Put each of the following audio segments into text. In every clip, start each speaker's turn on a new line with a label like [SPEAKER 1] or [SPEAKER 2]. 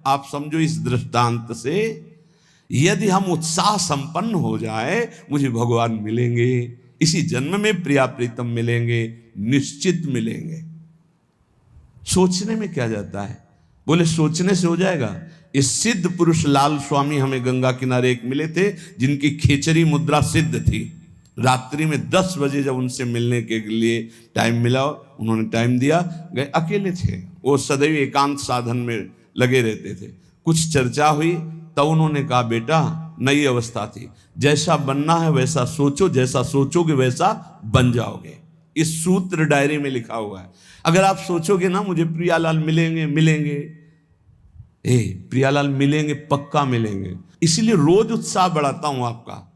[SPEAKER 1] आप समझो इस दृष्टांत से यदि हम उत्साह संपन्न हो जाए, मुझे भगवान मिलेंगे, इसी जन्म में प्रिया प्रीतम मिलेंगे, निश्चित मिलेंगे। सोचने में क्या जाता है? बोले सोचने से हो जाएगा। इस सिद्ध पुरुष लाल स्वामी हमें गंगा किनारे एक मिले थे, जिनकी खेचरी मुद्रा सिद्ध थी। रात्रि में 10 बजे जब उनसे मिलने के लिए टाइम मिला, उन्होंने टाइम दिया, गए। अकेले थे वो, सदैव एकांत साधन में लगे रहते थे। कुछ चर्चा हुई तो उन्होंने कहा, बेटा नई अवस्था थी, जैसा बनना है वैसा सोचो, जैसा सोचोगे वैसा बन जाओगे। इस सूत्र डायरी में लिखा हुआ है। अगर आप सोचोगे ना मुझे प्रियालाल मिलेंगे मिलेंगे, प्रियालाल मिलेंगे, पक्का मिलेंगे। इसीलिए रोज उत्साह बढ़ाता हूं आपका।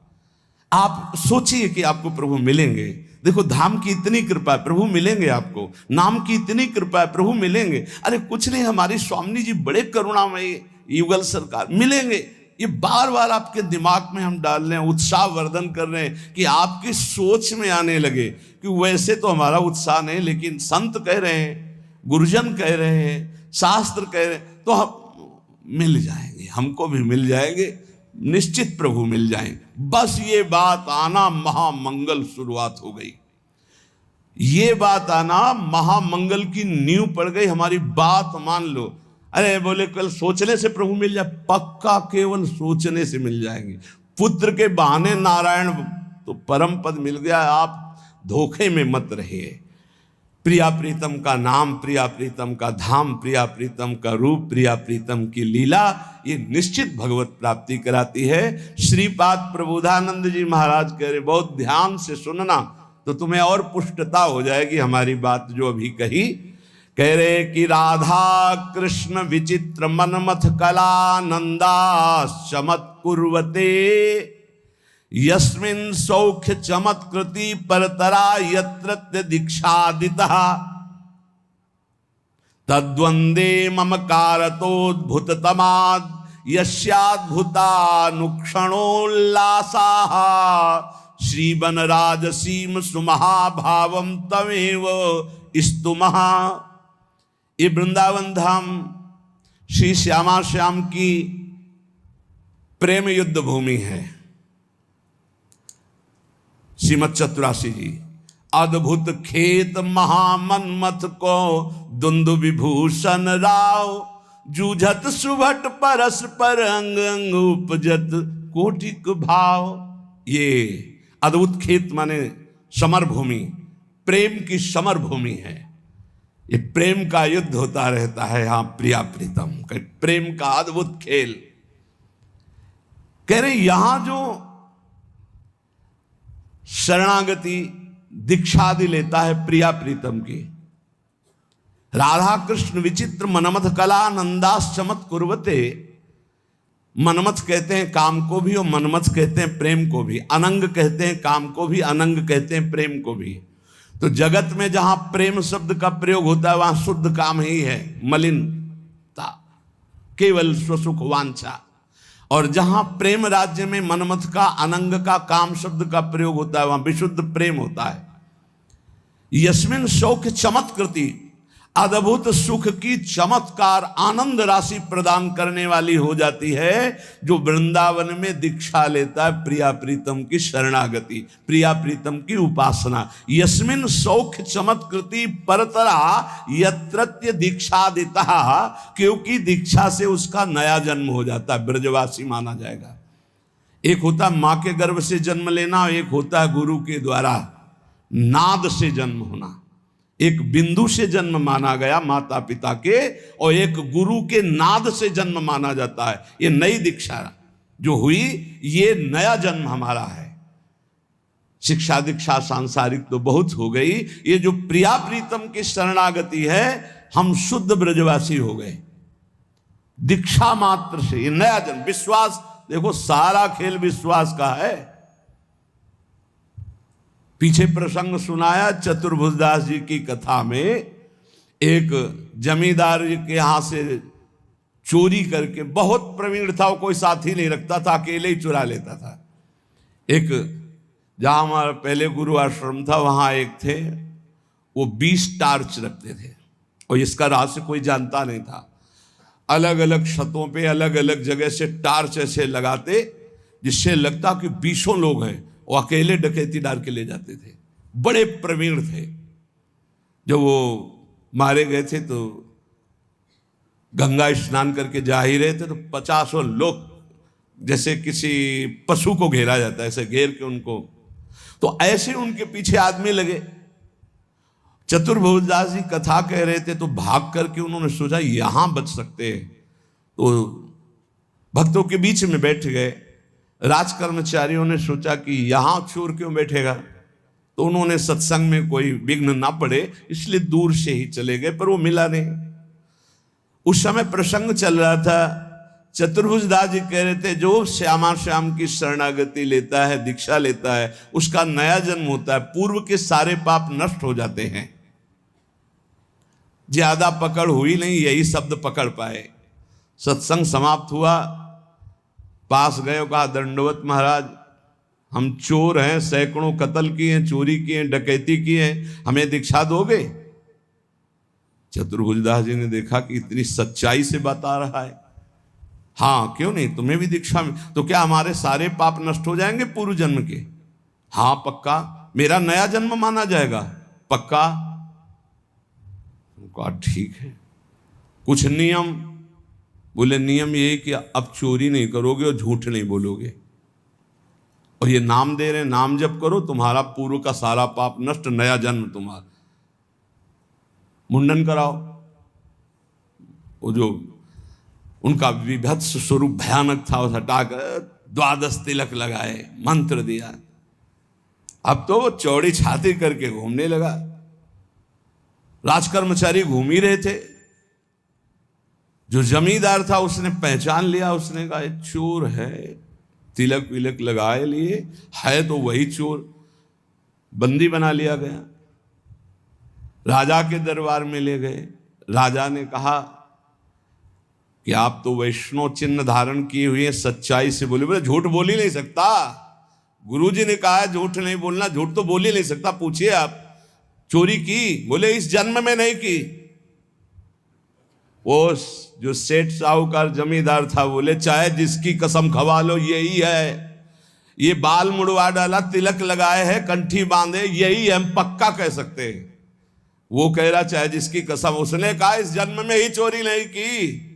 [SPEAKER 1] आप सोचिए कि आपको प्रभु मिलेंगे। देखो धाम की इतनी कृपा है, प्रभु मिलेंगे आपको। नाम की इतनी कृपा है, प्रभु मिलेंगे। अरे कुछ नहीं, हमारी स्वामी जी बड़े करुणामयी, युगल सरकार मिलेंगे। ये बार बार आपके दिमाग में हम डाल रहे हैं, उत्साह वर्धन कर रहे हैं कि आपकी सोच में आने लगे कि वैसे तो हमारा उत्साह नहीं, लेकिन संत कह रहे हैं, गुरुजन कह रहे हैं, शास्त्र कह रहे हैं, तो हम मिल जाएंगे, हमको भी मिल जाएंगे, निश्चित प्रभु मिल जाएंगे। बस ये बात आना महामंगल शुरुआत हो गई। ये बात आना महामंगल की नींव पड़ गई। हमारी बात मान लो। अरे बोले कल सोचने से प्रभु मिल जाए, पक्का केवल सोचने से मिल जाएंगे। पुत्र के बहाने नारायण तो परम पद मिल गया, आप धोखे में मत रहिए। प्रिया प्रीतम का नाम, प्रिया प्रीतम का धाम, प्रिया प्रीतम का रूप, प्रिया प्रीतम की लीला, ये निश्चित भगवत प्राप्ति कराती है। श्रीपाद प्रबोधानंद जी महाराज कह रहे, बहुत ध्यान से सुनना तो तुम्हें और पुष्टता हो जाएगी हमारी बात जो अभी कही। कह रहे कि राधा कृष्ण विचित्र मनमथ कला नंदा चमत कुर्वते, यस्मिन् सौख्य चमत्कृति परतरा यत्र दीक्षादितः, तद्वंदे मम कारतोद्भुत तमाद यस्याद्भुतानुक्षणोल्लासाः, श्रीवन राजसीम सुमहाभावम तमेव स्तुमः। ये वृंदावन धाम श्री श्यामा श्याम की प्रेम युद्ध भूमि है। श्रीमद चतुरासी जी, अद्भुत खेत महामन्मथ को दुंदु विभूषण राव, जूझत सुभट परस पर अंग अंग उपजत कोटिक भाव। ये अद्भुत खेत माने समर भूमि, प्रेम की समर भूमि है। ये प्रेम का युद्ध होता रहता है यहां प्रिया प्रीतम, प्रेम का अद्भुत खेल। कह रहे यहां जो शरणागति दीक्षादि लेता है प्रिया प्रीतम की, राधा कृष्ण विचित्र मनमथ कला नंदास चमत कुर्वते। मनमथ कहते हैं काम को भी और मनमथ कहते हैं प्रेम को भी। अनंग कहते हैं काम को भी, अनंग कहते हैं प्रेम को भी। तो जगत में जहां प्रेम शब्द का प्रयोग होता है वहां शुद्ध काम ही है, मलिनता, केवल स्वसुख वांछा। और जहां प्रेम राज्य में मनमथ का, अनंग का, काम शब्द का प्रयोग होता है वहां विशुद्ध प्रेम होता है। यस्मिन शौक चमत्कृति, अद्भुत सुख की चमत्कार आनंद राशि प्रदान करने वाली हो जाती है जो वृंदावन में दीक्षा लेता है प्रिया प्रीतम की शरणागति, प्रिया प्रीतम की उपासना। यस्मिन सौख्य चमत्कृति परतरा यत्रत्य दीक्षादितः, क्योंकि दीक्षा से उसका नया जन्म हो जाता है, ब्रजवासी माना जाएगा। एक होता है मां के गर्भ से जन्म लेना, एक होता है गुरु के द्वारा नाद से जन्म होना। एक बिंदु से जन्म माना गया माता पिता के, और एक गुरु के नाद से जन्म माना जाता है। ये नई दीक्षा जो हुई, ये नया जन्म हमारा है। शिक्षा दीक्षा सांसारिक तो बहुत हो गई, ये जो प्रिया प्रीतम की शरणागति है, हम शुद्ध ब्रजवासी हो गए दीक्षा मात्र से। ये नया जन्म, विश्वास, देखो सारा खेल विश्वास का है। पीछे प्रसंग सुनाया चतुर्भुजदास जी की कथा में, एक जमींदार के यहां से चोरी करके, बहुत प्रवीण था वो, कोई साथी नहीं रखता था, अकेले ही चुरा लेता था। एक जहां हमारा पहले गुरु आश्रम था वहां एक थे, वो 20 टार्च रखते थे और इसका रहस्य कोई जानता नहीं था। अलग अलग छतों पे अलग अलग जगह से टार्च ऐसे लगाते जिससे लगता कि 20 लोग हैं, वो अकेले डकैती डाल के ले जाते थे। बड़े प्रवीण थे। जब वो मारे गए थे तो गंगा स्नान करके जा ही रहे थे तो 50 लोग, जैसे किसी पशु को घेरा जाता है ऐसे घेर के उनको, तो ऐसे उनके पीछे आदमी लगे। चतुर्भुजदास जी कथा कह रहे थे तो भाग करके उन्होंने सोचा यहां बच सकते हैं, तो भक्तों के बीच में बैठ गए। राजकर्मचारियों ने सोचा कि यहां चोर क्यों बैठेगा, तो उन्होंने सत्संग में कोई विघ्न ना पड़े इसलिए दूर से ही चले गए, पर वो मिला नहीं। उस समय प्रसंग चल रहा था। चतुर्भुजदास जी कह रहे थे जो श्यामा श्याम की शरणागति लेता है, दीक्षा लेता है, उसका नया जन्म होता है, पूर्व के सारे पाप नष्ट हो जाते हैं। ज्यादा पकड़ हुई नहीं, यही शब्द पकड़ पाए। सत्संग समाप्त हुआ, पास गए, कहा दंडवत महाराज, हम चोर हैं, सैकड़ों कत्ल किए, चोरी किए, डकैती किए, हमें दीक्षा दोगे? चतुर्भुजदास जी ने देखा कि इतनी सच्चाई से बता रहा है, हाँ क्यों नहीं, तुम्हें भी दीक्षा में, तो क्या हमारे सारे पाप नष्ट हो जाएंगे पूर्व जन्म के? हाँ पक्का, मेरा नया जन्म माना जाएगा? पक्का। कहा ठीक है, कुछ नियम? बोले नियम यही कि अब चोरी नहीं करोगे और झूठ नहीं बोलोगे, और ये नाम दे रहे, नाम जप करो, तुम्हारा पूर्व का सारा पाप नष्ट, नया जन्म तुम्हारा। मुंडन कराओ। वो जो उनका विभत्स स्वरूप भयानक था, उस हटाकर 12 तिलक लगाए, मंत्र दिया। अब तो वो चौड़ी छाती करके घूमने लगा। राजकर्मचारी घूम ही रहे थे। जो जमींदार था उसने पहचान लिया, उसने कहा चोर है, तिलक विलक लगाए लिए है, तो वही चोर। बंदी बना लिया गया, राजा के दरबार में ले गए। राजा ने कहा कि आप तो वैष्णव चिन्ह धारण किए हुए, सच्चाई से बोले। बोले झूठ बोल ही नहीं सकता, गुरुजी ने कहा है झूठ नहीं बोलना, झूठ तो बोल ही नहीं सकता। पूछिए आप, चोरी की? बोले इस जन्म में नहीं की। वो जो सेठ साहूकार जमींदार था, बोले चाहे जिसकी कसम खवा लो यही है, ये बाल मुड़वा डाला, तिलक लगाए है, कंठी बांधे, यही हम पक्का कह सकते हैं। वो कह रहा चाहे जिसकी कसम, उसने कहा इस जन्म में ही चोरी नहीं की।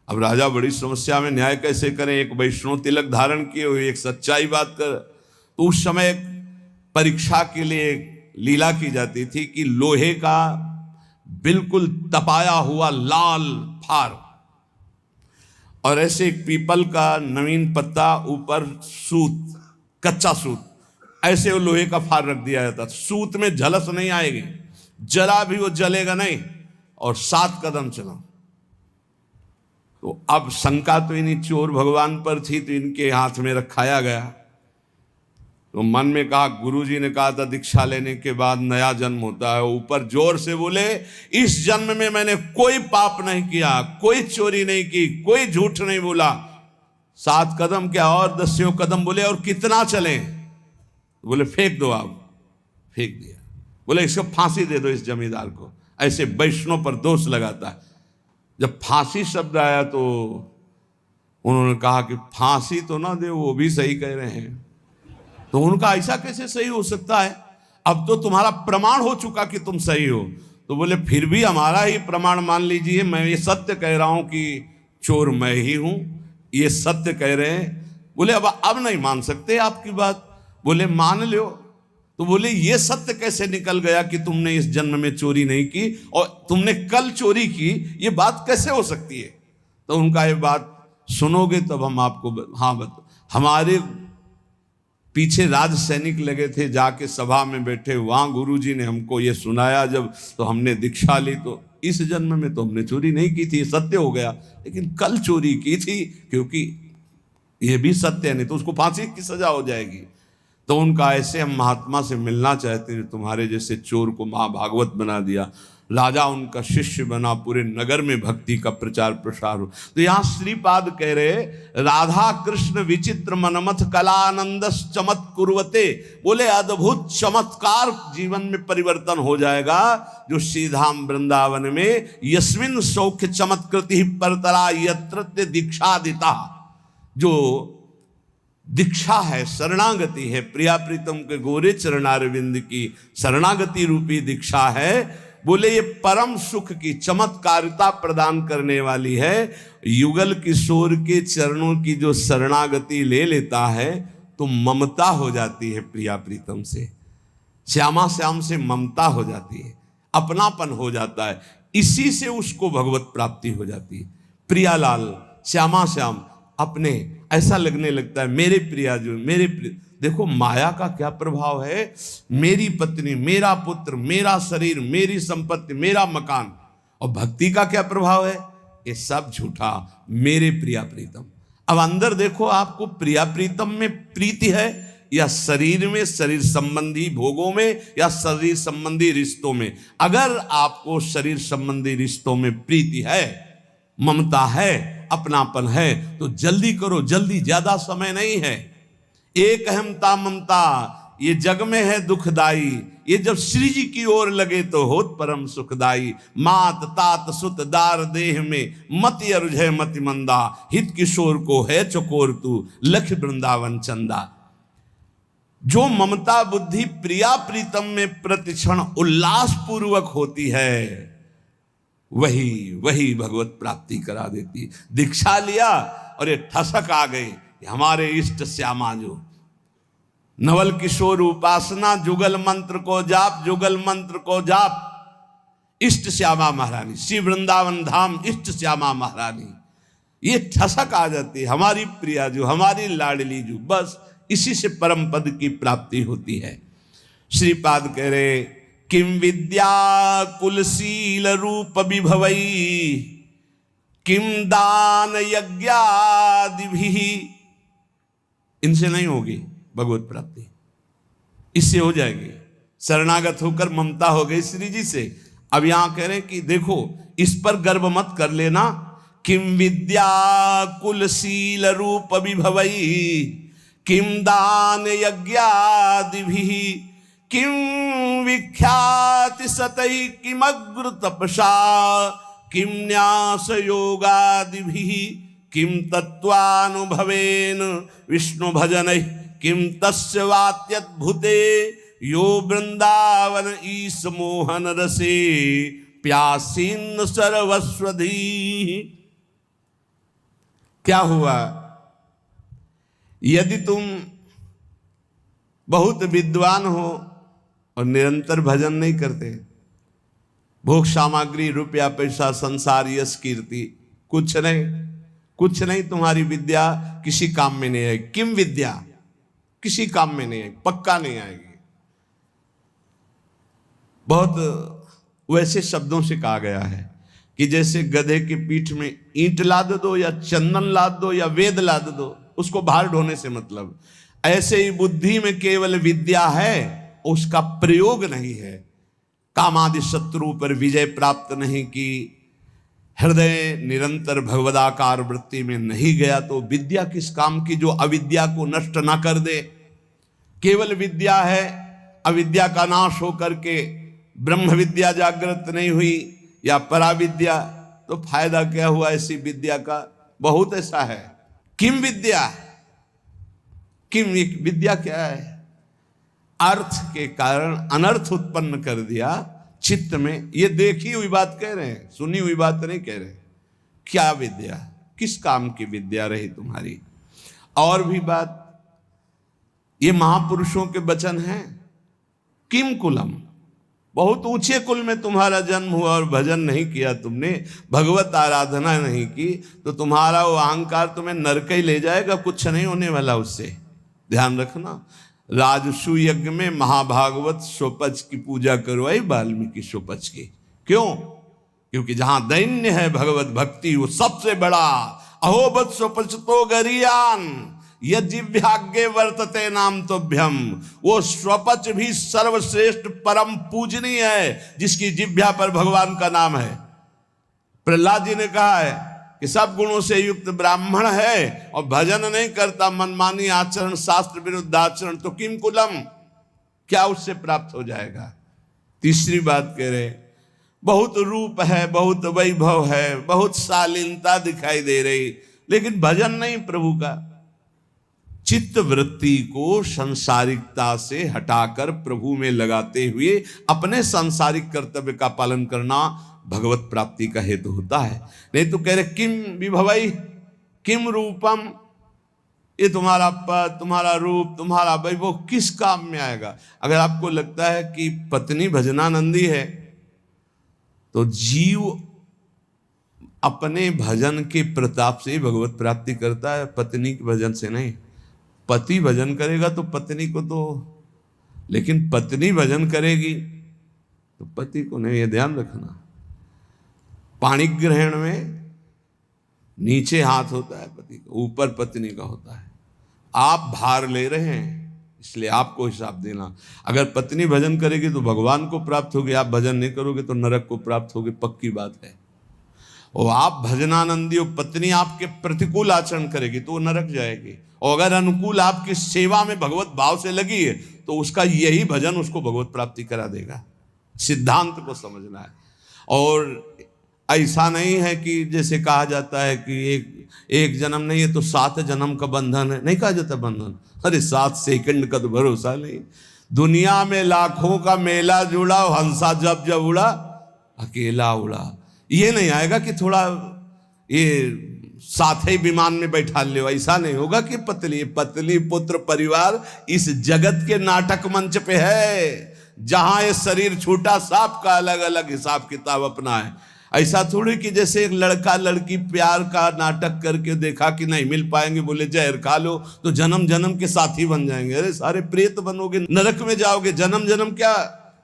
[SPEAKER 1] अब राजा बड़ी समस्या में, न्याय कैसे करें? एक वैष्णव तिलक धारण किए हुए, एक सच्चाई बात कर। तो उस समय परीक्षा के लिए लीला की जाती थी कि लोहे का बिल्कुल तपाया हुआ लाल फार और ऐसे एक पीपल का नवीन पत्ता, ऊपर सूत, कच्चा सूत, ऐसे वो लोहे का फार रख दिया जाता। सूत में झलस नहीं आएगी, जरा भी वो जलेगा नहीं, और 7 कदम चलो। तो अब शंका तो इन्हीं चोर भगवान पर थी, तो इनके हाथ में रखाया गया। तो मन में कहा, गुरुजी ने कहा था दीक्षा लेने के बाद नया जन्म होता है। ऊपर जोर से बोले इस जन्म में मैंने कोई पाप नहीं किया, कोई चोरी नहीं की, कोई झूठ नहीं बोला। 7 कदम क्या और 10 कदम बोले, और कितना चले? बोले फेंक दो आप। फेंक दिया। बोले इसको फांसी दे दो इस जमींदार को, ऐसे वैष्णव पर दोष लगाता है। जब फांसी शब्द आया तो उन्होंने कहा कि फांसी तो ना दे, वो भी सही कह रहे हैं। तो उनका ऐसा कैसे सही हो सकता है? अब तो तुम्हारा प्रमाण हो चुका कि तुम सही हो। तो बोले फिर भी हमारा ही प्रमाण मान लीजिए, मैं ये सत्य कह रहा हूं कि चोर मैं ही हूं, ये सत्य कह रहे हैं। बोले अब नहीं मान सकते आपकी बात। बोले मान लो। तो बोले ये सत्य कैसे निकल गया कि तुमने इस जन्म में चोरी नहीं की और तुमने कल चोरी की, ये बात कैसे हो सकती है? तो उनका ये बात सुनोगे तब हम आपको, हाँ बता। हमारे पीछे राज सैनिक लगे थे, जाके सभा में बैठे, वहां गुरुजी ने हमको ये सुनाया जब, तो हमने दीक्षा ली। तो इस जन्म में तो हमने चोरी नहीं की थी, सत्य हो गया, लेकिन कल चोरी की थी, क्योंकि ये भी सत्य है, नहीं तो उसको फांसी की सजा हो जाएगी। तो उनका ऐसे हम महात्मा से मिलना चाहते हैं, तुम्हारे जैसे चोर को महाभागवत बना दिया। राजा उनका शिष्य बना, पूरे नगर में भक्ति का प्रचार प्रसार हो। तो यहाँ श्रीपाद कह रहे राधा कृष्ण विचित्र मनमथ कलानंद चमत कुर्वते, बोले अद्भुत चमत्कार जीवन में परिवर्तन हो जाएगा जो श्रीधाम वृंदावन में यस्मिन सौख्य चमत्कृति परतरा यत्र दीक्षादिता, जो दीक्षा है, शरणागति है, प्रिया प्रीतम के गोरे चरणारविंद की शरणागति रूपी दीक्षा है। बोले ये परम सुख की चमत्कारिता प्रदान करने वाली है। युगल किशोर के चरणों की जो शरणागति ले लेता है तो ममता हो जाती है प्रिया प्रीतम से, श्यामा श्याम से ममता हो जाती है, अपनापन हो जाता है, इसी से उसको भगवत प्राप्ति हो जाती है। प्रियालाल श्यामा श्याम अपने ऐसा लगने लगता है मेरे प्रिया जो मेरे देखो माया का क्या प्रभाव है, मेरी पत्नी, मेरा पुत्र, मेरा शरीर, मेरी संपत्ति, मेरा मकान। और भक्ति का क्या प्रभाव है, ये सब झूठा, मेरे प्रिया प्रीतम। अब अंदर देखो आपको प्रिया प्रीतम में प्रीति है या शरीर में, शरीर संबंधी भोगों में या शरीर संबंधी रिश्तों में। अगर आपको शरीर संबंधी रिश्तों में प्रीति है, ममता है, अपनापन है तो जल्दी करो, जल्दी, ज्यादा समय नहीं है। एक अहमता ममता ये जग में है दुखदाई, ये जब श्री जी की ओर लगे तो होत परम सुखदाई। मात तात सुत दार देह में मति अरुझे मति मंदा, हित किशोर को है चकोर तू लख वृंदावन चंदा। जो ममता बुद्धि प्रिया प्रीतम में प्रतिक्षण उल्लास पूर्वक होती है वही भगवत प्राप्ति करा देती। दीक्षा लिया और ये ठसक आ गई, हमारे इष्ट श्यामा जो नवल किशोर उपासना, जुगल मंत्र को जाप, जुगल मंत्र को जाप, इष्ट श्यामा महारानी, श्री वृंदावन धाम इष्ट श्यामा महारानी, ये ठसक आ जाती है, हमारी प्रिया जो, हमारी लाडली जो, बस इसी से परम पद की प्राप्ति होती है। श्रीपाद कह रहे किम विद्या कुलशील रूप विभवई, किम दान यज्ञादिभिः, इनसे नहीं होगी भगवत प्राप्ति, इससे हो जाएगी। शरणागत होकर ममता हो गई श्री जी से। अब यहां कह रहे हैं कि देखो इस पर गर्व मत कर लेना। किम विद्या कुलशील रूप विभवई, किम दान यज्ञादिभिः, किम विख्याति सतै, किमग्र तपसा, किम न्यास योगादिभिः, किम तत्वानुभवेन विष्णु भजनै, किम तस्य वात्यद्भुते यो वृंदावन ईश मोहन रसे प्यासीन सर्वस्वधी। क्या हुआ, यदि तुम बहुत विद्वान हो और निरंतर भजन नहीं करते, भोग सामग्री, रुपया पैसा, संसार, यश, कीर्ति, कुछ नहीं, तुम्हारी विद्या किसी काम में नहीं आएगी। किम विद्या किसी काम में नहीं आएगी, पक्का नहीं आएगी। बहुत वैसे शब्दों से कहा गया है कि जैसे गधे की पीठ में ईंट लाद दो या चंदन लाद दो या वेद लाद दो, उसको भार ढोने से मतलब, ऐसे ही बुद्धि में केवल विद्या है, उसका प्रयोग नहीं है, कामादि शत्रु पर विजय प्राप्त नहीं की, हृदय निरंतर भगवदाकार वृत्ति में नहीं गया, तो विद्या किस काम की जो अविद्या को नष्ट ना कर दे। केवल विद्या है, अविद्या का नाश हो करके ब्रह्म विद्या जागृत नहीं हुई या पराविद्या, तो फायदा क्या हुआ ऐसी विद्या का। बहुत ऐसा है। किम विद्या, किम विद्या क्या है, अर्थ के कारण अनर्थ उत्पन्न कर दिया चित्त में। ये देखी हुई बात कह रहे हैं, सुनी हुई बात नहीं कह रहे। क्या विद्या, किस काम की विद्या रही तुम्हारी। और भी बात, ये महापुरुषों के वचन हैं। किम कुलम, बहुत ऊंचे कुल में तुम्हारा जन्म हुआ और भजन नहीं किया तुमने, भगवत आराधना नहीं की, तो तुम्हारा वो अहंकार तुम्हें नरक ही ले जाएगा, कुछ नहीं होने वाला उससे। ध्यान रखना, राजसु यज्ञ में महाभागवत सोपच की पूजा करवाई वाल्मीकि सोपच की। क्यों? क्योंकि जहां दैन्य है भगवत भक्ति वो सबसे बड़ा। अहोबत सोपच तो गरियान, यज्ञाग्ञे वर्तते नाम तोभ्यम, वो स्वपच भी सर्वश्रेष्ठ परम पूजनीय है जिसकी जिह्वा पर भगवान का नाम है। प्रहलाद जी ने कहा है कि सब गुणों से युक्त ब्राह्मण है और भजन नहीं करता, मनमानी आचरण, शास्त्र विरुद्ध आचरण, तो किम कुलम, क्या उससे प्राप्त हो जाएगा। तीसरी बात कह रहे, बहुत रूप है, बहुत वैभव है, बहुत शालीनता दिखाई दे रही, लेकिन भजन नहीं प्रभु का। चित्त वृत्ति को संसारिकता से हटाकर प्रभु में लगाते हुए अपने सांसारिक कर्तव्य का पालन करना भगवत प्राप्ति का हेतु होता है। नहीं तो कह रहे किम विभवई किम रूपम, ये तुम्हारा पद, तुम्हारा रूप, तुम्हारा वैभव किस काम में आएगा। अगर आपको लगता है कि पत्नी भजनानंदी है तो जीव अपने भजन के प्रताप से भगवत प्राप्ति करता है, पत्नी के भजन से नहीं। पति भजन करेगा तो पत्नी को तो, लेकिन पत्नी भजन करेगी तो पति को नहीं, ये ध्यान रखना। पाणी ग्रहण में नीचे हाथ होता है पति का, ऊपर पत्नी का होता है। आप भार ले रहे हैं इसलिए आपको हिसाब देना। अगर पत्नी भजन करेगी तो भगवान को प्राप्त होगी, आप भजन नहीं करोगे तो नरक को प्राप्त होगी, पक्की बात है। और आप भजनानंदी हो, पत्नी आपके प्रतिकूल आचरण करेगी तो वो नरक जाएगी, और अगर अनुकूल आपकी सेवा में भगवत भाव से लगी है तो उसका यही भजन उसको भगवत प्राप्ति करा देगा। सिद्धांत को समझना है। और ऐसा नहीं है कि जैसे कहा जाता है कि एक जन्म नहीं है तो 7 जन्म का बंधन है, नहीं कहा जाता बंधन। अरे 7 सेकंड का तो भरोसा नहीं। दुनिया में लाखों का मेला जुड़ा, हंसा जब जब उड़ा अकेला उड़ा। ये नहीं आएगा कि थोड़ा ये साथ ही विमान में बैठा ले, ऐसा नहीं होगा कि पतली पतली पुत्र परिवार इस जगत के नाटक मंच पे है, जहां ये शरीर छूटा सबका अलग अलग हिसाब किताब अपना है। ऐसा थोड़ी कि जैसे एक लड़का लड़की प्यार का नाटक करके देखा कि नहीं मिल पाएंगे, बोले जहर खा लो तो जन्म जन्म के साथी बन जाएंगे। अरे सारे प्रेत बनोगे, नरक में जाओगे। जन्म जन्म क्या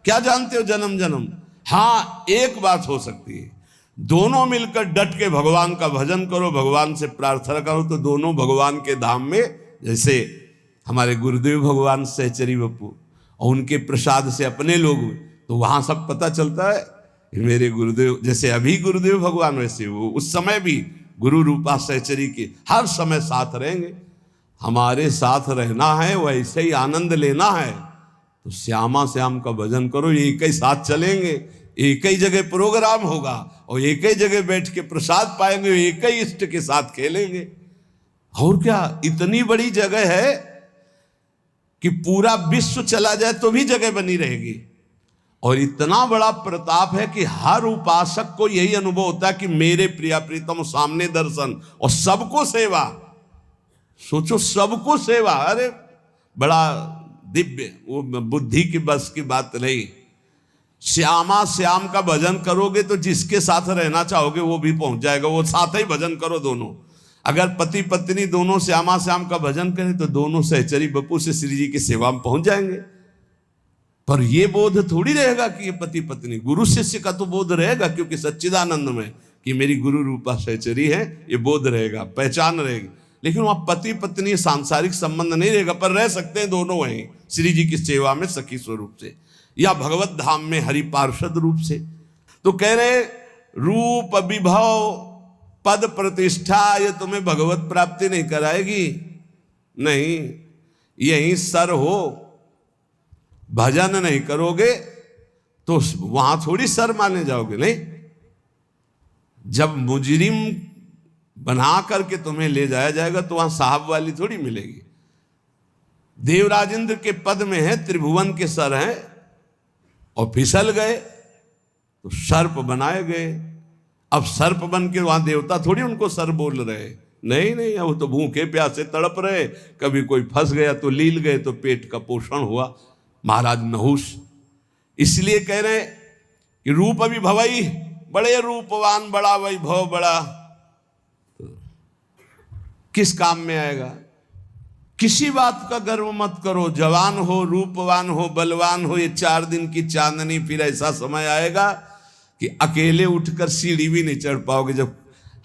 [SPEAKER 1] क्या जानते हो जन्म जन्म। हाँ, एक बात हो सकती है, दोनों मिलकर डट के भगवान का भजन करो, भगवान से प्रार्थना करो तो दोनों भगवान के धाम में, जैसे हमारे गुरुदेव भगवान सहचरी बप्पू और उनके प्रसाद से अपने लोग, तो वहां सब पता चलता है मेरे गुरुदेव, जैसे अभी गुरुदेव भगवान वैसे वो उस समय भी गुरु रूपा सहचरी के हर समय साथ रहेंगे। हमारे साथ रहना है, वैसे ही आनंद लेना है तो श्यामा श्याम का भजन करो। एक ही साथ चलेंगे, एक ही जगह प्रोग्राम होगा और एक ही जगह बैठ के प्रसाद पाएंगे, एक ही इष्ट के साथ खेलेंगे। और क्या, इतनी बड़ी जगह है कि पूरा विश्व चला जाए तो भी जगह बनी रहेगी। और इतना बड़ा प्रताप है कि हर उपासक को यही अनुभव होता है कि मेरे प्रिया प्रीतम सामने दर्शन और सबको सेवा। सोचो, सबको सेवा, अरे बड़ा दिव्य, वो बुद्धि की बस की बात नहीं। श्यामा श्याम का भजन करोगे तो जिसके साथ रहना चाहोगे वो भी पहुंच जाएगा, वो साथ ही भजन करो दोनों। अगर पति पत्नी दोनों श्यामा श्याम का भजन करें तो दोनों सहचरी बप्पू से श्री जी की सेवा में पहुंच जाएंगे। पर ये बोध थोड़ी रहेगा कि ये पति पत्नी, गुरु शिष्य का तो बोध रहेगा, क्योंकि सच्चिदानंद में कि मेरी गुरु रूपा सहचरी है, ये बोध रहेगा, पहचान रहेगी। लेकिन वहां पति पत्नी सांसारिक संबंध नहीं रहेगा, पर रह सकते हैं दोनों वहीं श्री जी की सेवा में सखी स्वरूप से, या भगवत धाम में हरि पार्षद रूप से। तो कह रहे रूप विभव पद प्रतिष्ठा ये तुम्हें भगवत प्राप्ति नहीं कराएगी, नहीं। यही सर हो, भजन नहीं करोगे तो वहां थोड़ी सर माने जाओगे। नहीं, जब मुजरिम बना करके तुम्हें ले जाया जाएगा तो वहां साहब वाली थोड़ी मिलेगी। देवराजेंद्र के पद में है, त्रिभुवन के सर हैं, और फिसल गए तो सर्प बनाए गए। अब सर्प बन के वहां देवता थोड़ी उनको सर बोल रहे, नहीं नहीं, वो तो भूखे प्यासे तड़प रहे। कभी कोई फंस गया तो लील गए तो पेट का पोषण हुआ। महाराज नहुष इसलिए कह रहे कि रूप अभी भवई, बड़े रूपवान, बड़ा वैभव, बड़ा, तो किस काम में आएगा। किसी बात का गर्व मत करो। जवान हो, रूपवान हो, बलवान हो, ये 4 दिन की चांदनी, फिर ऐसा समय आएगा कि अकेले उठकर सीढ़ी भी नहीं चढ़ पाओगे। जब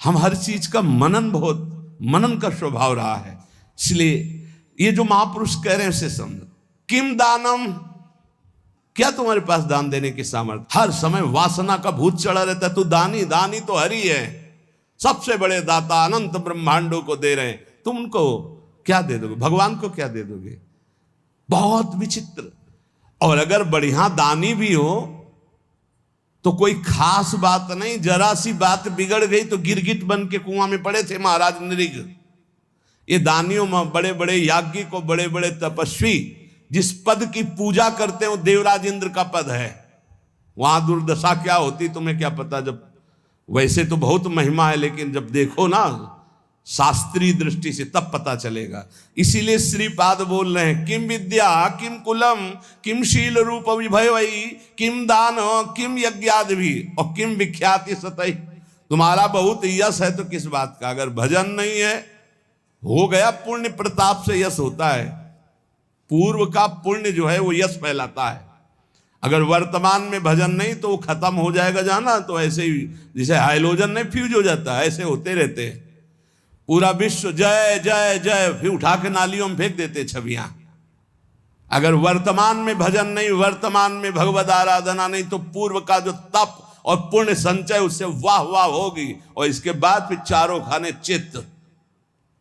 [SPEAKER 1] हम हर चीज का मनन, बहुत मनन का स्वभाव रहा है इसलिए ये जो महापुरुष कह रहे हैं उसे समझो। किम दानम, क्या तुम्हारे पास दान देने की सामर्थ्य? हर समय वासना का भूत चढ़ा रहता है, तू दानी, दानी तो हरि है, सबसे बड़े दाता, अनंत ब्रह्मांडों को दे रहे हैं, तुम उनको क्या दे दोगे? भगवान को क्या दे दोगे? बहुत विचित्र। और अगर बढ़िया दानी भी हो तो कोई खास बात नहीं, जरा सी बात बिगड़ गई तो गिरगिट बन के कुआं में पड़े थे महाराज नृग। ये दानियों में बड़े बड़े याज्ञिक को, बड़े बड़े तपस्वी जिस पद की पूजा करते हैं वो देवराज इंद्र का पद है। वहां दुर्दशा क्या होती तुम्हें क्या पता। जब वैसे तो बहुत महिमा है, लेकिन जब देखो ना शास्त्रीय दृष्टि से तब पता चलेगा। इसीलिए श्रीपाद बोल रहे हैं, किम विद्या किम कुलम किम शील रूप विभवई किम दान किम यज्ञादि भी और किम विख्याति सतई। तुम्हारा बहुत यश है तो किस बात का? अगर भजन नहीं है, हो गया पुण्य प्रताप से यश होता है। पूर्व का पुण्य जो है वो यश फैलाता है। अगर वर्तमान में भजन नहीं तो वो खत्म हो जाएगा जाना। तो ऐसे ही जैसे हाइलोजन नहीं फ्यूज हो जाता है, ऐसे होते रहते हैं। पूरा विश्व जय जय जय, फिर उठा के नालियों में फेंक देते छवियां। अगर वर्तमान में भजन नहीं, वर्तमान में भगवद आराधना नहीं, तो पूर्व का जो तप और पुण्य संचय उससे वाह वाह होगी। और इसके बाद फिर चारों खाने चित्त।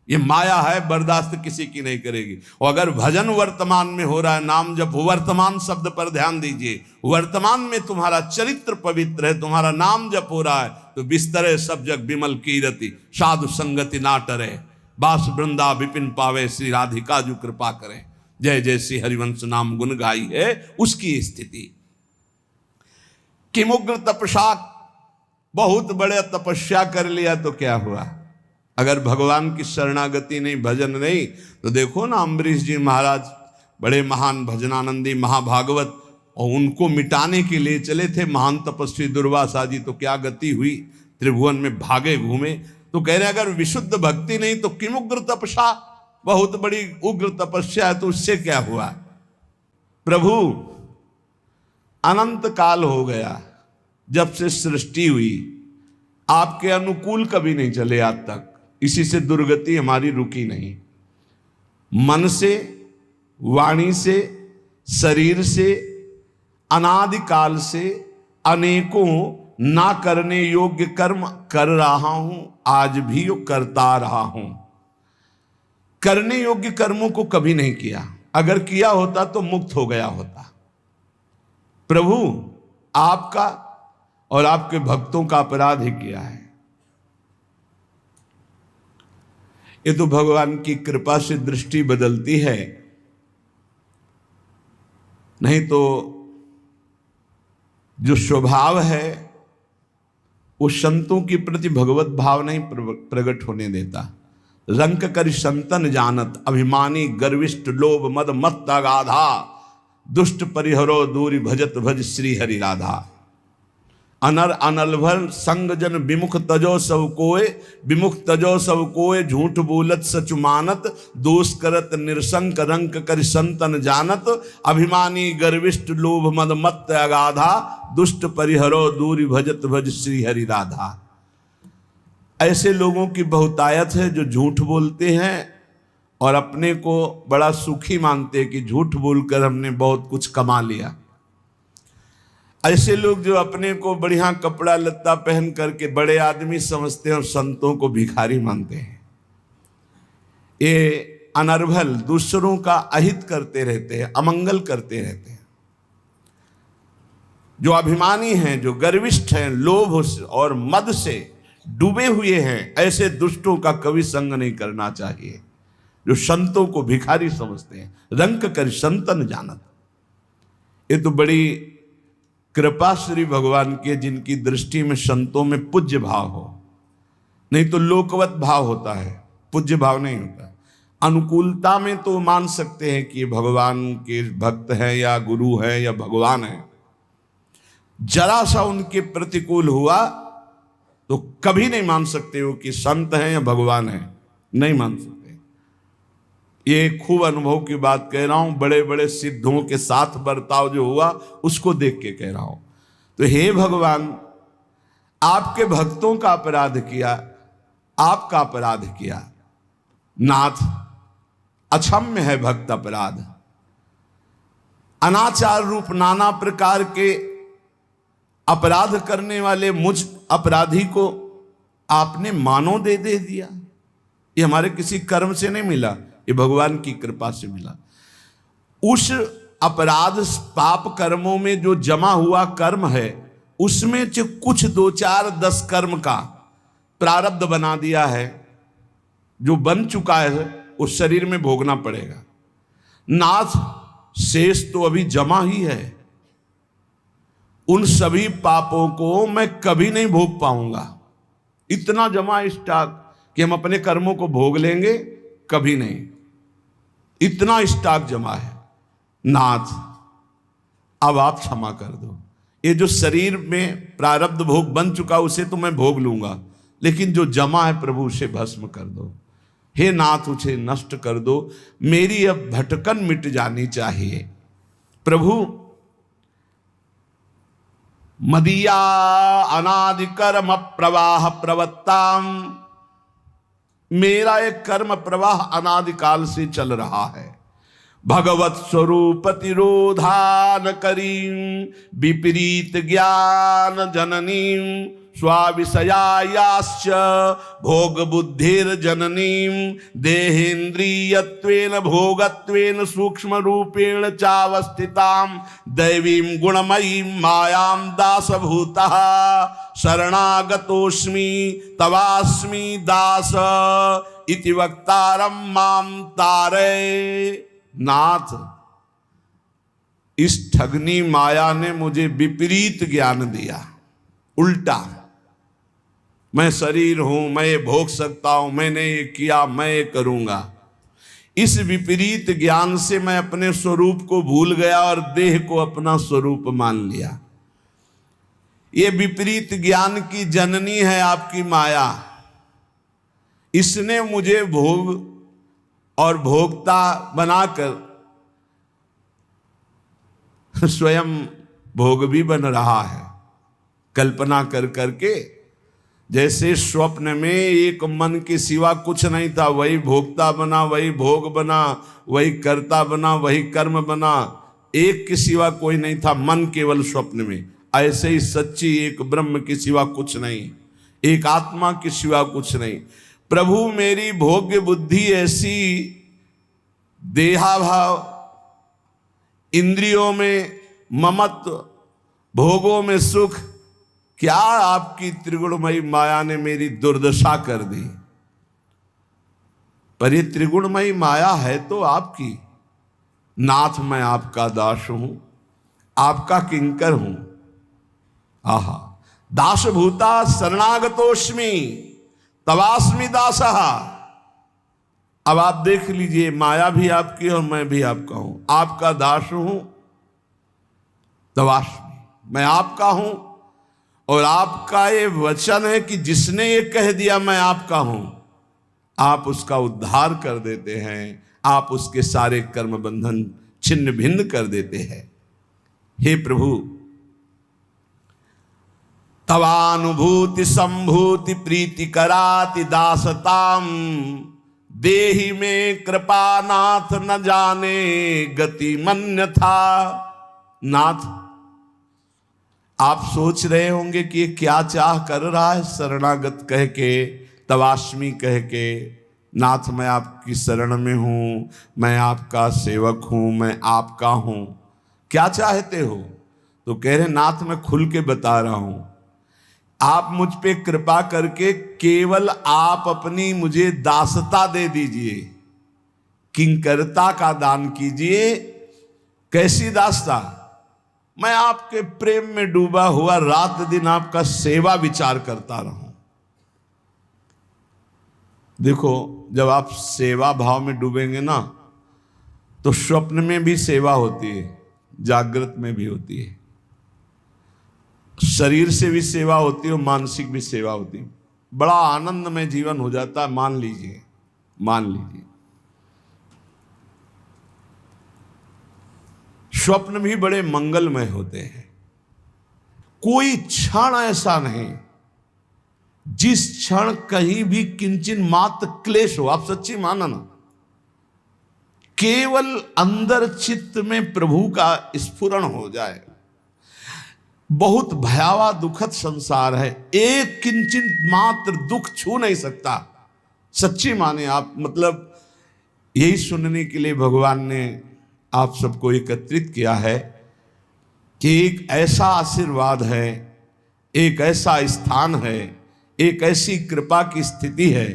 [SPEAKER 1] ये माया है, बर्दाश्त किसी की नहीं करेगी। और अगर भजन वर्तमान में हो रहा है, नाम जब वर्तमान शब्द पर ध्यान दीजिए, वर्तमान में तुम्हारा चरित्र पवित्र है, तुम्हारा नाम जप हो रहा है, तो बिस्तरे सब जग विमल कीरति साधु संगति ना टरे बास वृंदा विपिन पावे श्री राधिका जो कृपा करें। जय जय श्री हरिवंश नाम गुण गाई है उसकी स्थिति। किमुग्र तपसा, बहुत बड़े तपस्या कर लिया तो क्या हुआ? अगर भगवान की शरणागति नहीं, भजन नहीं, तो देखो ना अम्बरीश जी महाराज बड़े महान भजनानंदी महाभागवत, और उनको मिटाने के लिए चले थे महान तपस्वी दुर्वासा जी, तो क्या गति हुई, त्रिभुवन में भागे घूमे। तो कह रहे अगर विशुद्ध भक्ति नहीं तो किम उग्र तपस्या, बहुत बड़ी उग्र तपस्या है तो उससे क्या हुआ? प्रभु अनंत काल हो गया जब से सृष्टि हुई, आपके अनुकूल कभी नहीं चले आज तक, इसी से दुर्गति हमारी रुकी नहीं। मन से, वाणी से, शरीर से, अनादिकाल से अनेकों ना करने योग्य कर्म कर रहा हूं, आज भी करता रहा हूं। करने योग्य कर्मों को कभी नहीं किया, अगर किया होता तो मुक्त हो गया होता। प्रभु आपका और आपके भक्तों का अपराध ही किया है। ये तो भगवान की कृपा से दृष्टि बदलती है, नहीं तो जो स्वभाव है वो संतों के प्रति भगवत भाव नहीं प्रकट होने देता। रंक कर संतन जानत अभिमानी गर्विष्ठ लोभ मद मत अगाधा दुष्ट परिहरो दूरी भजत भज श्री हरि राधा। अनर अनलभर संग जन विमुख तजो सब कोय, विमुख तजो सब कोय झूठ बोलत सच मानत, दोष करत निरसंक रंक कर संतन जानत, अभिमानी गर्विष्ठ लोभ मद मत अगाधा दुष्ट परिहरो दूरी भजत भज श्री हरि राधा। ऐसे लोगों की बहुतायत है जो झूठ बोलते हैं और अपने को बड़ा सुखी मानते हैं कि झूठ बोलकर हमने बहुत कुछ कमा लिया। ऐसे लोग जो अपने को बढ़िया कपड़ा लत्ता पहन करके बड़े आदमी समझते हैं और संतों को भिखारी मानते हैं। ये अनर्भल दूसरों का अहित करते रहते हैं, अमंगल करते रहते हैं। जो अभिमानी हैं, जो गर्विष्ठ हैं, लोभ और मद से डूबे हुए हैं, ऐसे दुष्टों का कभी संग नहीं करना चाहिए। जो संतों को भिखारी समझते हैं, रंक कर संतन जानत। ये तो बड़ी कृपा श्री भगवान के, जिनकी दृष्टि में संतों में पूज्य भाव हो, नहीं तो लोकवत भाव होता है, पूज्य भाव नहीं होता। अनुकूलता में तो मान सकते हैं कि भगवान के भक्त हैं या गुरु है या भगवान है। जरा सा उनके प्रतिकूल हुआ तो कभी नहीं मान सकते हो कि संत हैं या भगवान है, नहीं मान सकते। ये खूब अनुभव की बात कह रहा हूं, बड़े बड़े सिद्धों के साथ बर्ताव जो हुआ उसको देख के कह रहा हूं। तो हे भगवान, आपके भक्तों का अपराध किया, आपका अपराध किया। नाथ अक्षम्य है भक्त अपराध। अनाचार रूप नाना प्रकार के अपराध करने वाले मुझ अपराधी को आपने मानो दे दिया। ये हमारे किसी कर्म से नहीं मिला, ये भगवान की कृपा से मिला। उस अपराध पाप कर्मों में जो जमा हुआ कर्म है, उसमें से कुछ 2, 4, 10 कर्म का प्रारब्ध बना दिया है, जो बन चुका है उस शरीर में भोगना पड़ेगा। नाथ शेष तो अभी जमा ही है। उन सभी पापों को मैं कभी नहीं भोग पाऊंगा। इतना जमा स्टॉक कि हम अपने कर्मों को भोग लेंगे, कभी नहीं। इतना स्टॉक जमा है। नाथ अब आप क्षमा कर दो। ये जो शरीर में प्रारब्ध भोग बन चुका उसे तो मैं भोग लूंगा, लेकिन जो जमा है प्रभु उसे भस्म कर दो। हे नाथ उसे नष्ट कर दो। मेरी अब भटकन मिट जानी चाहिए। प्रभु मदिया अनादि कर्म प्रवाह प्रवत्ताम, मेरा एक कर्म प्रवाह अनादिकाल से चल रहा है। भगवत स्वरूप तिरोधान करीं विपरीत ज्ञान जननीं स्वाविषयायाश्च भोग बुद्धिर जननीं देहेन्द्रियत्वेन भोगत्वेन सूक्ष्म रूपेण चावस्थितां दैवीं गुणमयीं मायां दासभूतः शरणागतोऽस्मि तवास्मि दास इति वक्तारं मां तारय। नाथ इस ठगनी माया ने मुझे विपरीत ज्ञान दिया, उल्टा। मैं शरीर हूं, मैं ये भोग सकता हूं, मैंने ये किया, मैं ये करूंगा। इस विपरीत ज्ञान से मैं अपने स्वरूप को भूल गया और देह को अपना स्वरूप मान लिया। ये विपरीत ज्ञान की जननी है आपकी माया। इसने मुझे भोग और भोक्ता बनाकर स्वयं भोग भी बन रहा है, कल्पना कर करके। जैसे स्वप्न में एक मन के सिवा कुछ नहीं था, वही भोक्ता बना, वही भोग बना, वही कर्ता बना, वही कर्म बना। एक के सिवा कोई नहीं था, मन केवल स्वप्न में। ऐसे ही सच्ची एक ब्रह्म के सिवा कुछ नहीं, एक आत्मा के सिवा कुछ नहीं। प्रभु मेरी भोग्य बुद्धि ऐसी, देहाभाव, इंद्रियों में ममत्व, भोगों में सुख, क्या आपकी त्रिगुणमयी माया ने मेरी दुर्दशा कर दी। पर ये त्रिगुणमयी माया है तो आपकी। नाथ मैं आपका दास हूं, आपका किंकर हूं। आहा, दासभूता शरणागतोस्मि तवास्मि दासः। अब आप देख लीजिए, माया भी आपकी और मैं भी आपका हूं। आपका दास हूं, तवास्मि, मैं आपका हूं। और आपका ये वचन है कि जिसने ये कह दिया मैं आपका हूं, आप उसका उद्धार कर देते हैं, आप उसके सारे कर्म बंधन छिन्न भिन्न कर देते हैं। हे प्रभु, तवानुभूति संभूति प्रीति कराति दासताम देहि में कृपा नाथ न जाने गति मन्य था। नाथ आप सोच रहे होंगे कि ये क्या चाह कर रहा है, शरणागत कह के, तवास्मि कह के। नाथ मैं आपकी शरण में हूं, मैं आपका सेवक हूं, मैं आपका हूं। क्या चाहते हो? तो कह रहे नाथ मैं खुल के बता रहा हूं, आप मुझ पे कृपा करके केवल आप अपनी मुझे दासता दे दीजिए, किंकरता का दान कीजिए। कैसी दासता? मैं आपके प्रेम में डूबा हुआ रात दिन आपका सेवा विचार करता रहूं। देखो, जब आप सेवा भाव में डूबेंगे ना, तो स्वप्न में भी सेवा होती है, जागृत में भी होती है, शरीर से भी सेवा होती है और मानसिक भी सेवा होती है। बड़ा आनंदमय जीवन हो जाता है। मान लीजिए, मान लीजिए स्वप्न भी बड़े मंगलमय होते हैं। कोई क्षण ऐसा नहीं जिस क्षण कहीं भी किंचन मात्र क्लेश हो। आप सच्ची माना ना, केवल अंदर चित्त में प्रभु का स्फुरण हो जाए। बहुत भयावह दुखद संसार है, एक किंचित मात्र दुख छू नहीं सकता। सच्ची माने आप, मतलब यही सुनने के लिए भगवान ने आप सबको एकत्रित किया है कि एक ऐसा आशीर्वाद है, एक ऐसा स्थान है, एक ऐसी कृपा की स्थिति है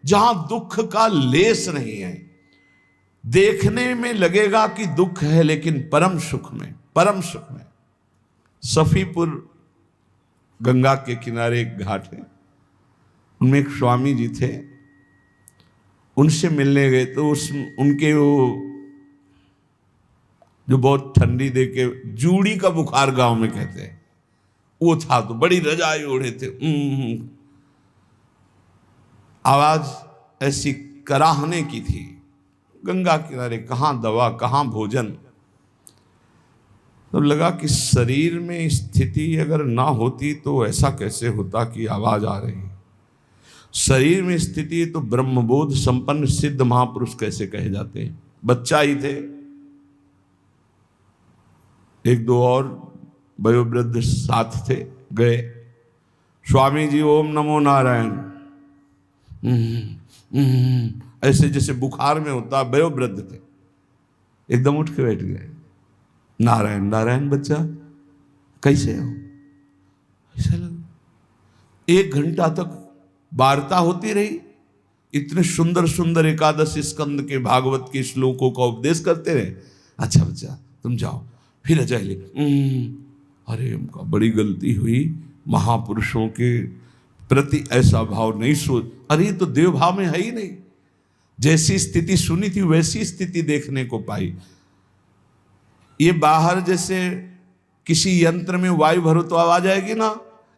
[SPEAKER 1] जहां दुख का लेस नहीं है। देखने में लगेगा कि दुख है, लेकिन परम सुख में, परम सुख में। सफीपुर गंगा के किनारे एक घाट है, उनमें एक स्वामी जी थे। उनसे मिलने गए तो उनके वो जो बहुत ठंडी दे के जूड़ी का बुखार गांव में कहते हैं, वो था। तो बड़ी रजाई ओढ़े थे, आवाज ऐसी कराहने की थी। गंगा किनारे कहाँ दवा कहाँ भोजन। तो लगा कि शरीर में स्थिति अगर ना होती तो ऐसा कैसे होता कि आवाज आ रही। शरीर में स्थिति तो ब्रह्मबोध संपन्न सिद्ध महापुरुष कैसे कहे जाते हैं। बच्चा ही थे, एक दो और वयोवृद्ध साथ थे। गए, स्वामी जी ओम नमो नारायण, ऐसे जैसे बुखार में होता। वयोवृद्ध थे, एकदम उठ के बैठ गए। नारायण नारायण बच्चा कैसे हो, ऐसा लगा। 1 घंटा तक वार्ता होती रही। इतने सुंदर सुंदर एकादश स्कंद के भागवत के श्लोकों का उपदेश करते रहे। अच्छा बच्चा तुम जाओ, फिर अजय ले। अरे उनका बड़ी गलती हुई, महापुरुषों के प्रति ऐसा भाव नहीं सोच। अरे तो देव भाव में है ही नहीं। जैसी स्थिति सुनी थी वैसी स्थिति देखने को पाई। ये बाहर जैसे किसी यंत्र में वायु भरो तो आवाज आएगी ना,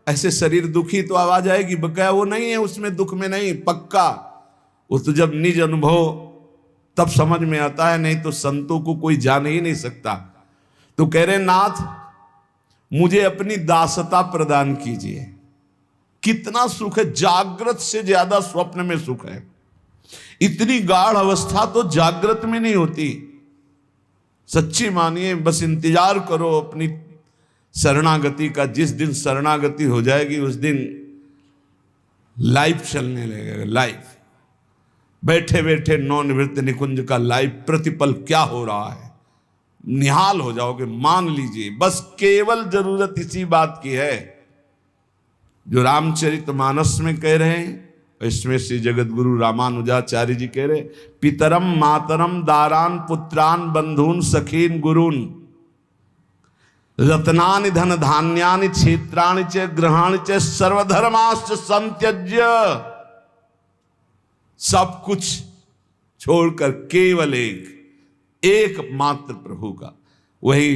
[SPEAKER 1] ऐसे शरीर दुखी तो आवाज आएगी। बकाया वो नहीं है, उसमें दुख में नहीं, पक्का। वो तो जब निज अनुभव तब समझ में आता है, नहीं तो संतों को कोई जान ही नहीं सकता। तो कह रहे नाथ मुझे अपनी दासता प्रदान कीजिए। कितना सुख है, जागृत से ज्यादा स्वप्न में सुख है। इतनी गाढ़ अवस्था तो जागृत में नहीं होती। सच्ची मानिए, बस इंतजार करो अपनी शरणागति का। जिस दिन शरणागति हो जाएगी उस दिन लाइव चलने लगेगा। लाइव बैठे बैठे नौनिवृत्त निकुंज का लाइव प्रतिपल क्या हो रहा है निहाल हो जाओगे, मान लीजिए। बस केवल जरूरत इसी बात की है जो रामचरितमानस में कह रहे हैं। इसमें श्री जगत गुरु रामानुजाचार्य जी कह रहे, पितरम मातरम दारान पुत्रान बंधून सखीन गुरून रत्नानि धन धान्यानि क्षेत्राणि च ग्रहाणि च सर्वधर्माश्च संत्यज्य। सब कुछ छोड़कर केवल एक मात्र प्रभु का, वही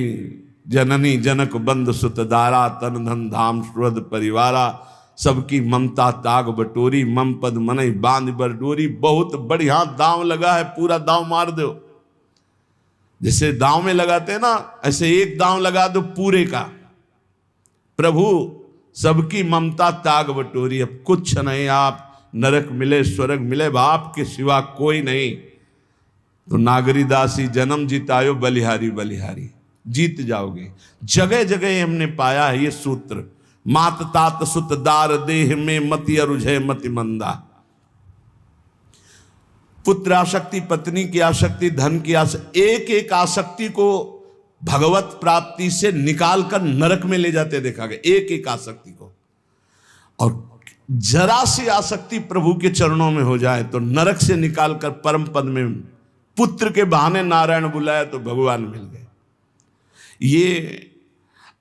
[SPEAKER 1] जननी जनक बंधु सुत दारा तन धन धाम सुहृद परिवारा। सबकी ममता ताग बटोरी मम पद मनई बांध बर डोरी। बहुत बढ़िया दांव लगा है, पूरा दांव मार दो। जैसे दांव में लगाते हैं ना, ऐसे एक दांव लगा दो पूरे का। प्रभु सबकी ममता ताग बटोरी। अब कुछ नहीं, आप नरक मिले स्वर्ग मिले, बाप के सिवा कोई नहीं। तो नागरीदासी जन्म जितायो बलिहारी बलिहारी, जीत जाओगे। जगह जगह हमने पाया है ये सूत्र। मात तात सुत दार देह में मति अरुझय मति मंदा। पुत्र आसक्ति, पत्नी की आसक्ति, धन की आसक्ति, एक एक आसक्ति को भगवत प्राप्ति से निकालकर नरक में ले जाते देखा गया। एक एक आसक्ति को। और जरा सी आसक्ति प्रभु के चरणों में हो जाए तो नरक से निकालकर परम पद में, पुत्र के बहाने नारायण बुलाया तो भगवान मिल गए। ये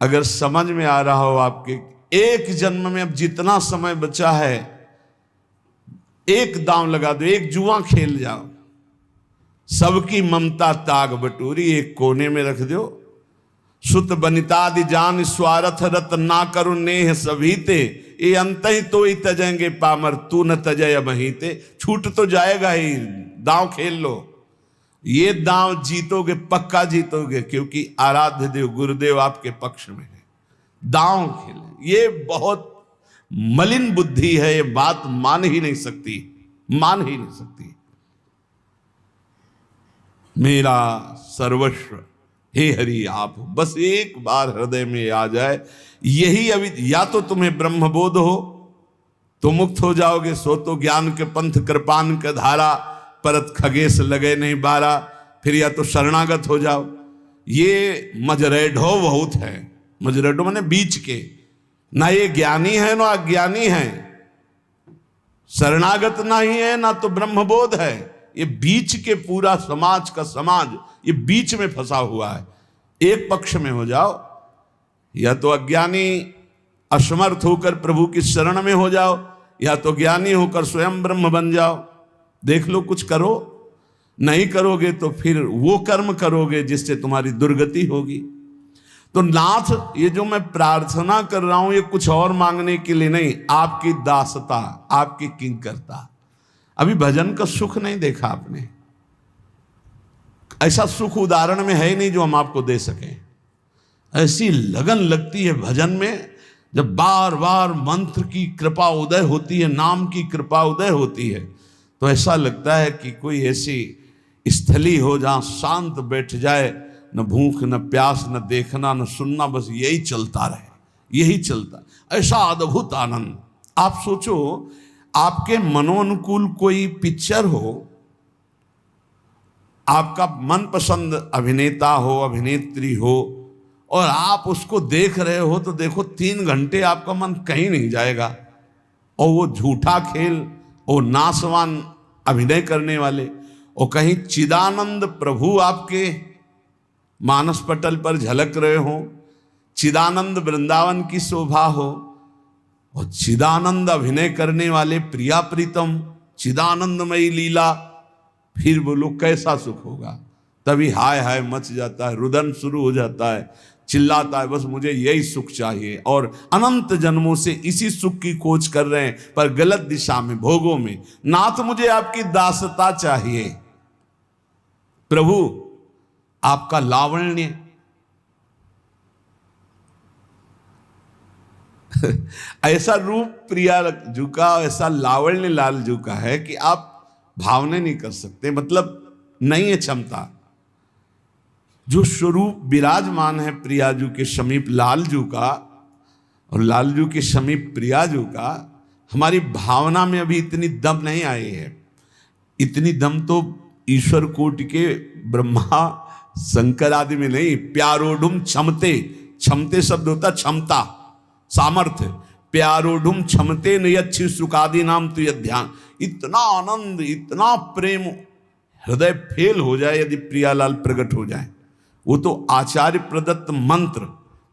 [SPEAKER 1] अगर समझ में आ रहा हो आपके, एक जन्म में अब जितना समय बचा है, एक दांव लगा दो, एक जुआ खेल जाओ। सबकी ममता ताग बटोरी एक कोने में रख दो। सुत बनितादि जान स्वार्थ रत ना करो नेह सभीते। ये अंत ही तो ही तजेंगे पामर तू न तजय बहीते। छूट तो जाएगा ही, दांव खेल लो। ये दांव जीतोगे, पक्का जीतोगे, क्योंकि आराध्य देव गुरुदेव आपके पक्ष में है। दांव खेले, ये बहुत मलिन बुद्धि है। ये बात मान ही नहीं सकती, मान ही नहीं सकती। मेरा सर्वस्व हे हरि आप, बस एक बार हृदय में आ जाए यही अभी, या तो तुम्हें ब्रह्मबोध हो तो मुक्त हो जाओगे, सो तो ज्ञान के पंथ कृपान के धारा, परत खगेश लगे नहीं बारा, फिर या तो शरणागत हो जाओ। ये मजरेढ़ो बहुत है, मजरेढ़ो माने बीच के, ना ये ज्ञानी है ना अज्ञानी है, शरणागत ना ही है ना तो ब्रह्मबोध है, ये बीच के पूरा समाज का समाज ये बीच में फंसा हुआ है। एक पक्ष में हो जाओ, या तो अज्ञानी असमर्थ होकर प्रभु की शरण में हो जाओ, या तो ज्ञानी होकर स्वयं ब्रह्म बन जाओ। देख लो, कुछ करो, नहीं करोगे तो फिर वो कर्म करोगे जिससे तुम्हारी दुर्गति होगी। तो नाथ, ये जो मैं प्रार्थना कर रहा हूं ये कुछ और मांगने के लिए नहीं, आपकी दासता, आपकी किंकरता। अभी भजन का सुख नहीं देखा आपने, ऐसा सुख उदाहरण में है ही नहीं जो हम आपको दे सकें। ऐसी लगन लगती है भजन में, जब बार बार मंत्र की कृपा उदय होती है, नाम की कृपा उदय होती है, तो ऐसा लगता है कि कोई ऐसी स्थली हो जहां शांत बैठ जाए, न भूख न प्यास न देखना न सुनना, बस यही चलता रहे, यही चलता, ऐसा अद्भुत आनंद। आप सोचो, आपके मनोनुकूल कोई पिक्चर हो, आपका मनपसंद अभिनेता हो अभिनेत्री हो, और आप उसको देख रहे हो तो देखो 3 घंटे आपका मन कहीं नहीं जाएगा, और वो झूठा खेल, वो नासवान अभिनय करने वाले, और कहीं चिदानंद प्रभु आपके मानस पटल पर झलक रहे हो, चिदानंद वृंदावन की शोभा हो, और चिदानंद अभिनय करने वाले प्रिया प्रीतम, चिदानंदमयी लीला, फिर बोलो कैसा सुख होगा। तभी हाय हाय मच जाता है, रुदन शुरू हो जाता है, चिल्लाता है बस मुझे यही सुख चाहिए, और अनंत जन्मों से इसी सुख की खोज कर रहे हैं, पर गलत दिशा में, भोगों में। नाथ मुझे आपकी दासता चाहिए, प्रभु आपका लावण्य ऐसा रूप प्रिया जू का, ऐसा लावण्य लाल जू का है कि आप भावने नहीं कर सकते, मतलब नहीं है क्षमता। जो स्वरूप विराजमान है प्रियाजू के समीप लालजू का, और लालजू के समीप प्रियाजू का, हमारी भावना में अभी इतनी दम नहीं आई है। इतनी दम तो ईश्वर कोटि के ब्रह्मा शंकर आदि में नहीं। प्यारोडुम क्षमते, क्षमते शब्द होता क्षमता, सामर्थ्य। प्यारोडुम क्षमते नयच्छि सुखादि नाम तो यह ध्यान। इतना आनंद, इतना प्रेम, हृदय फेल हो जाए यदि प्रियालाल प्रकट हो जाए। वो तो आचार्य प्रदत्त मंत्र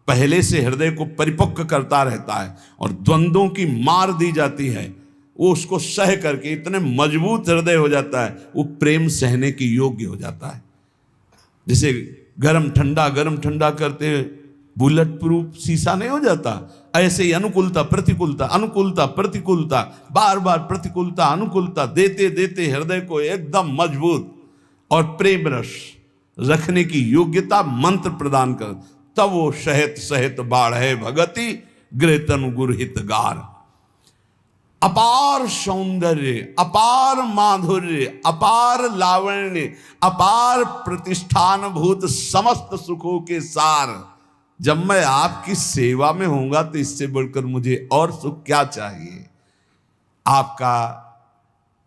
[SPEAKER 1] पहले से हृदय को परिपक्व करता रहता है, और द्वंद्वों की मार दी जाती है, वो उसको सह करके इतने मजबूत हृदय हो जाता है, वो प्रेम सहने की योग्य हो जाता है। जैसे गरम ठंडा करते बुलेट प्रूफ शीशा नहीं हो जाता, ऐसे ही अनुकूलता प्रतिकूलता, अनुकूलता प्रतिकूलता, बार बार प्रतिकूलता अनुकूलता देते देते हृदय को एकदम मजबूत और प्रेम रस रखने की योग्यता मंत्र प्रदान कर, तब वो सहत सहत बाढ़ है भगति गृह तनु गुरहित गार। अपार सौंदर्य, अपार माधुर्य, अपार लावण्य, अपार प्रतिष्ठान भूत समस्त सुखों के सार। जब मैं आपकी सेवा में होऊंगा तो इससे बढ़कर मुझे और सुख क्या चाहिए। आपका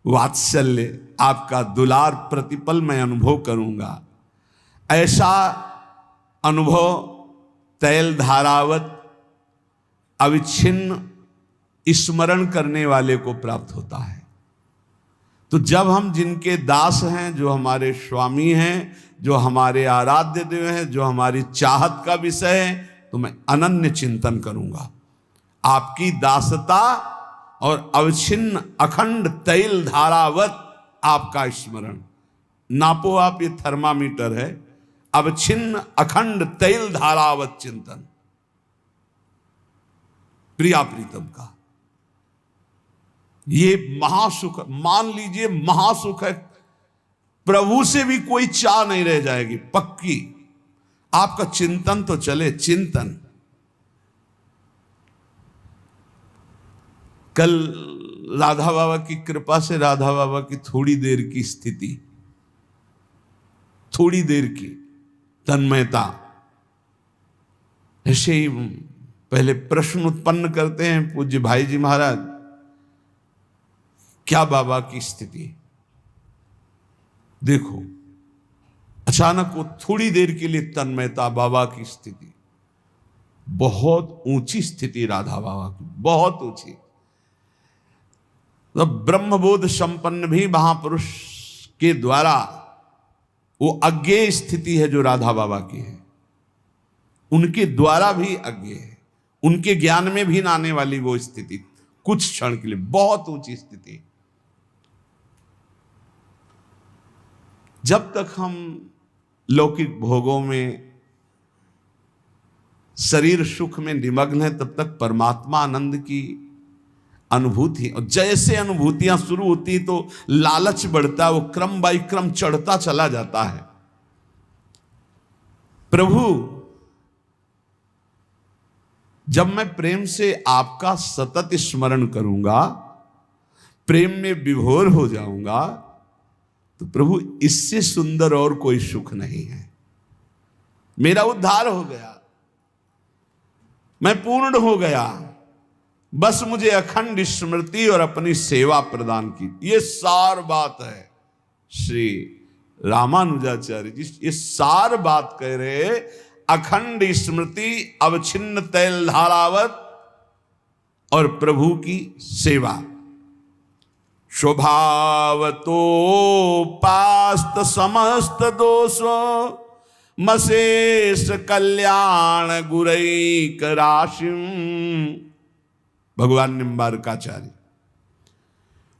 [SPEAKER 1] वात्सल्य, आपका दुलार प्रतिपल मैं अनुभव करूंगा। ऐसा अनुभव तैल धारावत अविच्छिन्न स्मरण करने वाले को प्राप्त होता है। तो जब हम जिनके दास हैं, जो हमारे स्वामी हैं, जो हमारे आराध्य देव हैं, जो हमारी चाहत का विषय है, तो मैं अनन्य चिंतन करूंगा। आपकी दासता और अवच्छिन्न अखंड तैल धारावत आपका स्मरण। नापो आप, ये थर्मामीटर है। अवच्छिन्न अखंड तैल धारावत चिंतन प्रिया प्रीतम का, ये महासुख, मान लीजिए महासुख है। प्रभु से भी कोई चाह नहीं रह जाएगी पक्की। आपका चिंतन तो चले, चिंतन। कल राधा बाबा की कृपा से, राधा बाबा की थोड़ी देर की स्थिति, थोड़ी देर की तन्मयता। ऐसे ही पहले प्रश्न उत्पन्न करते हैं पूज्य भाई जी महाराज, क्या बाबा की स्थिति? देखो, अचानक वो थोड़ी देर के लिए तन्मयता, बाबा की स्थिति बहुत ऊंची स्थिति, राधा बाबा की बहुत ऊंची। तो ब्रह्मबोध संपन्न भी महापुरुष के द्वारा वो अज्ञेय स्थिति है जो राधा बाबा की है, उनके द्वारा भी अज्ञेय है, उनके ज्ञान में भी ना आने वाली वो स्थिति, कुछ क्षण के लिए बहुत ऊंची स्थिति। जब तक हम लौकिक भोगों में, शरीर सुख में निमग्न है, तब तक परमात्मा आनंद की अनुभूति, और जैसे अनुभूतियां शुरू होती तो लालच बढ़ता है, वो क्रम बाई क्रम चढ़ता चला जाता है। प्रभु, जब मैं प्रेम से आपका सतत स्मरण करूंगा, प्रेम में विभोर हो जाऊंगा, तो प्रभु इससे सुंदर और कोई सुख नहीं है। मेरा उद्धार हो गया, मैं पूर्ण हो गया, बस मुझे अखंड स्मृति और अपनी सेवा प्रदान की। ये सार बात है। श्री रामानुजाचार्य जी ये सार बात कह रहे, अखंड स्मृति, अवच्छिन्न तैल धारावत और प्रभु की सेवा। स्वभावतो पास्त समस्त दोष, मशेष कल्याण गुरैक राशिम। भगवान निम्बारकाचार्य।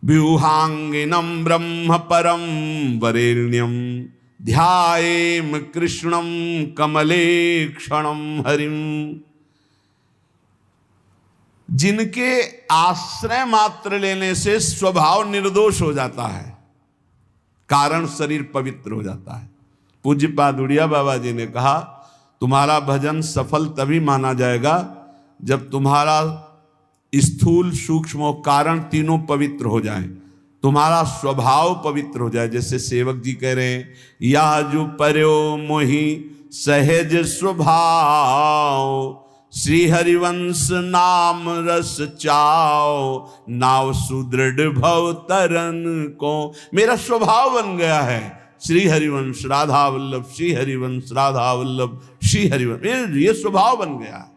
[SPEAKER 1] व्यूहांगिनम ब्रह्म परम वरेण्यम, ध्यायेम कृष्णम कमले क्षणम हरिम। जिनके आश्रय मात्र लेने से स्वभाव निर्दोष हो जाता है, कारण शरीर पवित्र हो जाता है। पूज्य पादुड़िया बाबा जी ने कहा, तुम्हारा भजन सफल तभी माना जाएगा जब तुम्हारा स्थूल, सूक्ष्म और कारण तीनों पवित्र हो जाएं, तुम्हारा स्वभाव पवित्र हो जाए। जैसे सेवक जी कह रहे हैं, या जो पर्यो मोहि सहज स्वभाव, श्री हरिवंश नाम रस चाओ, नाव सुदृढ़ भव तरन को। मेरा स्वभाव बन गया है श्री हरिवंश राधा वल्लभ, श्री हरिवंश राधा वल्लभ, श्री हरिवंश, ये स्वभाव बन गया है।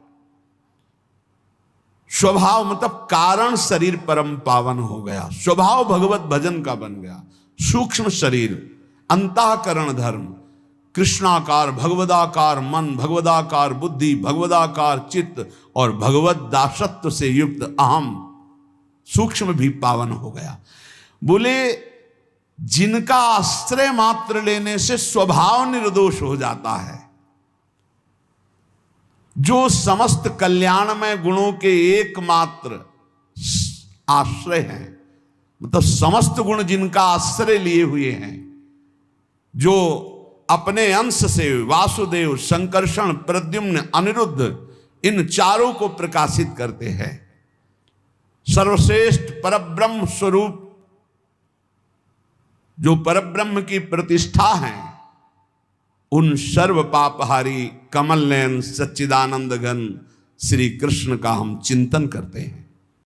[SPEAKER 1] स्वभाव मतलब कारण शरीर परम पावन हो गया, स्वभाव भगवत भजन का बन गया। सूक्ष्म शरीर, अंतःकरण धर्म, कृष्णाकार, भगवदाकार मन, भगवदाकार बुद्धि, भगवदाकार चित्त और भगवत दासत्व से युक्त अहम सूक्ष्म भी पावन हो गया। बोले जिनका आश्रय मात्र लेने से स्वभाव निर्दोष हो जाता है, जो समस्त कल्याणमय गुणों के एकमात्र आश्रय हैं, मतलब समस्त गुण जिनका आश्रय लिए हुए हैं, जो अपने अंश से वासुदेव, संकर्षण, प्रद्युम्न, अनिरुद्ध इन चारों को प्रकाशित करते हैं। सर्वश्रेष्ठ परब्रह्म स्वरूप जो परब्रह्म की प्रतिष्ठा है, उन सर्व पापहारी कमल नयन सच्चिदानंद घन श्री कृष्ण का हम चिंतन करते हैं।